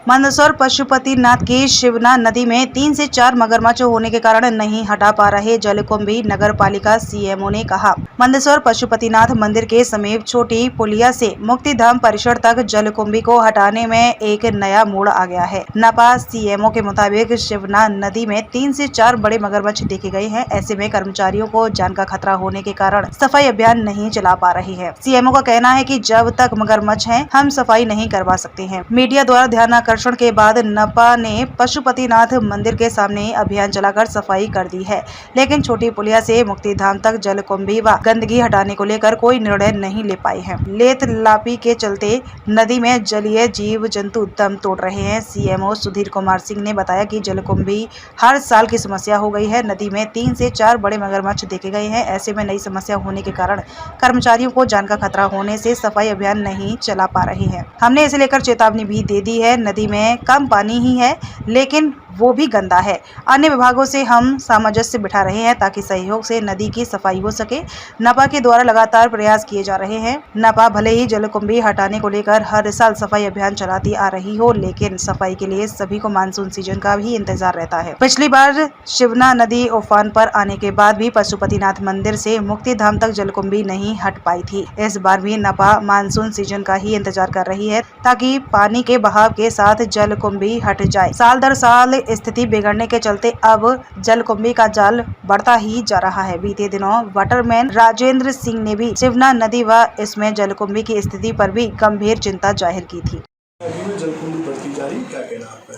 मंदसौर पशुपतिनाथ की शिवना नदी में 3 से 4 मगरमच्छ होने के कारण नहीं हटा पा रहे जलकुंभी। नगर पालिका सीएमओ ने कहा, मंदसौर पशुपतिनाथ मंदिर के समीप छोटी पुलिया से मुक्तिधाम परिसर तक जलकुंभी को हटाने में एक नया मोड़ आ गया है। नपा सीएमओ के मुताबिक शिवना नदी में 3 से 4 बड़े मगरमच्छ देखे गए हैं। ऐसे में कर्मचारियों को जान का खतरा होने के कारण सफाई अभियान नहीं चला पा रही है। सीएमओ का कहना है कि जब तक मगरमच्छ हैं, हम सफाई नहीं करवा सकते हैं। मीडिया द्वारा ध्यान आकर्षण के बाद नपा ने पशुपतिनाथ मंदिर के सामने अभियान चलाकर सफाई कर दी है, लेकिन छोटी पुलिया से मुक्तिधाम तक जलकुंभी व गंदगी हटाने को लेकर कोई निर्णय नहीं ले पाई है। लेत लापी के चलते नदी में जलीय जीव जंतु दम तोड़ रहे हैं। सीएमओ सुधीर कुमार सिंह ने बताया कि जलकुंभी हर साल की समस्या हो गई है। नदी में 3 से 4 बड़े मगरमच्छ देखे गए हैं। ऐसे में नई समस्या होने के कारण कर्मचारियों को जान का खतरा होने से सफाई अभियान नहीं चला पा रही है। हमने इसे लेकर चेतावनी भी दे दी है। नदी में कम पानी ही है, लेकिन वो भी गंदा है। अन्य विभागों से हम सामंजस्य बिठा रहे हैं ताकि सहयोग से नदी की सफाई हो सके। नपा के द्वारा लगातार प्रयास किए जा रहे हैं। नपा भले ही जलकुंभी हटाने को लेकर हर साल सफाई अभियान चलाती आ रही हो, लेकिन सफाई के लिए सभी को मानसून सीजन का भी इंतजार रहता है। पिछली बार शिवना नदी उफान पर आने के बाद भी पशुपतिनाथ मंदिर से मुक्तिधाम तक जलकुंभी नहीं हट पाई थी। इस बार भी नपा मानसून सीजन का ही इंतजार कर रही है ताकि पानी के बहाव के साथ जलकुंभी हट जाए। साल दर साल स्थिति बिगड़ने के चलते अब जलकुंभी का जाल बढ़ता ही जा रहा है। बीते दिनों वाटरमैन राजेंद्र सिंह ने भी शिवना नदी व इसमें जलकुंभी की स्थिति पर भी गंभीर चिंता जाहिर की थी। जलकुंभी बढ़ती जा रही, क्या कहना आपका?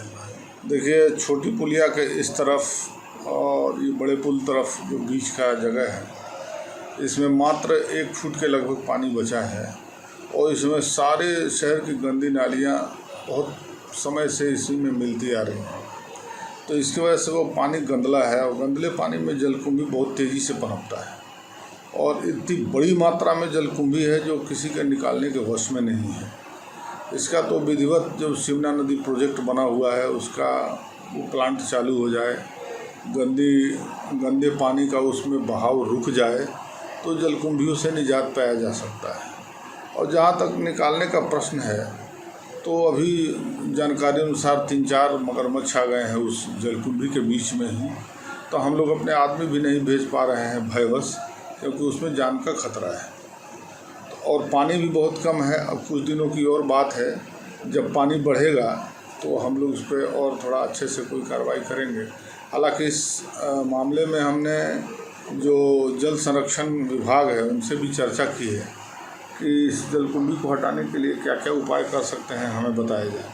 देखिए, छोटी पुलिया के इस तरफ और ये बड़े पुल तरफ जो बीच का जगह है, इसमें मात्र 1 फुट के लगभग पानी बचा है और इसमें सारे शहर की गंदी नालियाँ बहुत समय से इसी में मिलती आ रही हैं। तो इसकी वजह से वो पानी गंदला है और गंदले पानी में जलकुंभी बहुत तेज़ी से पनपता है और इतनी बड़ी मात्रा में जलकुंभी है जो किसी के निकालने के वश में नहीं है। इसका तो विधिवत जो शिवना नदी प्रोजेक्ट बना हुआ है उसका वो प्लांट चालू हो जाए, गंदे पानी का उसमें बहाव रुक जाए तो जलकुंभियों से निजात पाया जा सकता है। और जहाँ तक निकालने का प्रश्न है, तो अभी जानकारी अनुसार 3-4 मगरमच्छ आ गए हैं उस जलकुंभी के बीच में ही। तो हम लोग अपने आदमी भी नहीं भेज पा रहे हैं भयवश, क्योंकि उसमें जान का खतरा है और पानी भी बहुत कम है। अब कुछ दिनों की और बात है, जब पानी बढ़ेगा तो हम लोग उस पर और थोड़ा अच्छे से कोई कार्रवाई करेंगे। हालांकि इस मामले में हमने जो जल संरक्षण विभाग है उनसे भी चर्चा की है कि इस जलकुंभी को हटाने के लिए क्या क्या उपाय कर सकते हैं, हमें बताया जाए।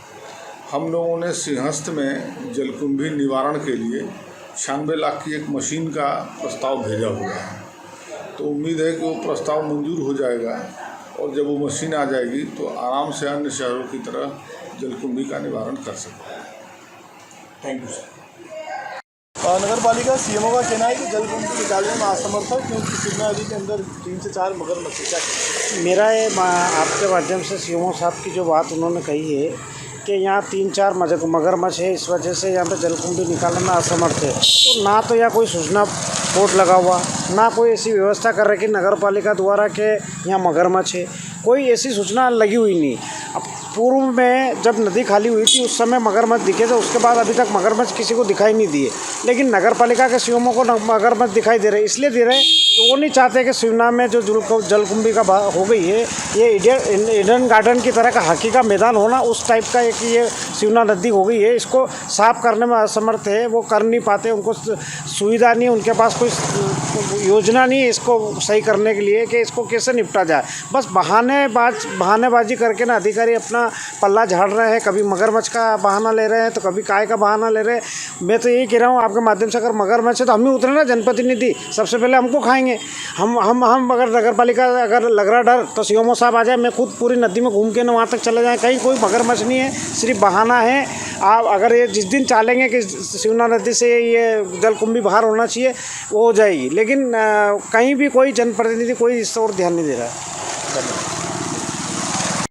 हम लोगों ने सिंहस्थ में जलकुंभी निवारण के लिए 96 लाख की एक मशीन का प्रस्ताव भेजा हुआ है। तो उम्मीद है कि वो प्रस्ताव मंजूर हो जाएगा और जब वो मशीन आ जाएगी तो आराम से अन्य शहरों की तरह जलकुंभी का निवारण कर सकते हैं। Thank you sir. नगर पालिका सीएमओ का कहना है कि जलकुंभी निकालने में असमर्थ है क्योंकि शिवना नदी के अंदर 3 से 4 मगरमच्छ। क्या मेरा आपके माध्यम से सीएमओ साहब की जो बात उन्होंने कही है कि यहाँ 3-4 मगरमच्छ है, इस वजह से यहाँ पे जलकुंभी निकालने में असमर्थ है। तो ना तो यहाँ कोई सूचना बोर्ड लगा हुआ, ना कोई ऐसी व्यवस्था कर रही कि नगर पालिका द्वारा के यहाँ मगरमच्छ है, कोई ऐसी सूचना लगी हुई नहीं। अब पूर्व में जब नदी खाली हुई थी उस समय मगरमच्छ दिखे थे, उसके बाद अभी तक मगरमच्छ किसी को दिखाई नहीं दिए। लेकिन नगर पालिका के सीएमओ को मगरमच्छ दिखाई दे रहे, इसलिए दे रहे कि वो नहीं चाहते कि शिवना में जो जलकुंभी का हो गई है, ये ईडन गार्डन की तरह का हॉकी का मैदान होना उस टाइप का एक ये शिवना नदी हो गई है। इसको साफ़ करने में असमर्थ है, वो कर नहीं पाते, उनको सुविधा नहीं, उनके पास कोई योजना नहीं है इसको सही करने के लिए कि इसको कैसे निपटा जाए। बस बहानेबाजी करके ना अधिकारी अपना पल्ला झाड़ रहे हैं, कभी मगरमच्छ का बहाना ले रहे हैं तो कभी काय का बहाना ले रहे हैं। मैं तो यही कह रहा हूँ आपके माध्यम से, अगर मगरमच्छ है तो हम ही उतरे ना जनप्रतिनिधि, सबसे पहले हमको खाएंगे। हम अगर नगर पालिका अगर लग रहा डर तो सीएमओ साहब आ जाए, मैं खुद पूरी नदी में घूम के ना वहाँ तक चले जाएँ। कहीं कोई मगरमच्छ नहीं है, सिर्फ बहाना है। आप अगर ये जिस दिन चालेंगे कि शिवना नदी से ये जलकुंभी बाहर होना चाहिए वो हो जाएगी, लेकिन कहीं भी कोई जनप्रतिनिधि कोई इस ओर ध्यान नहीं दे रहा है। धन्यवाद।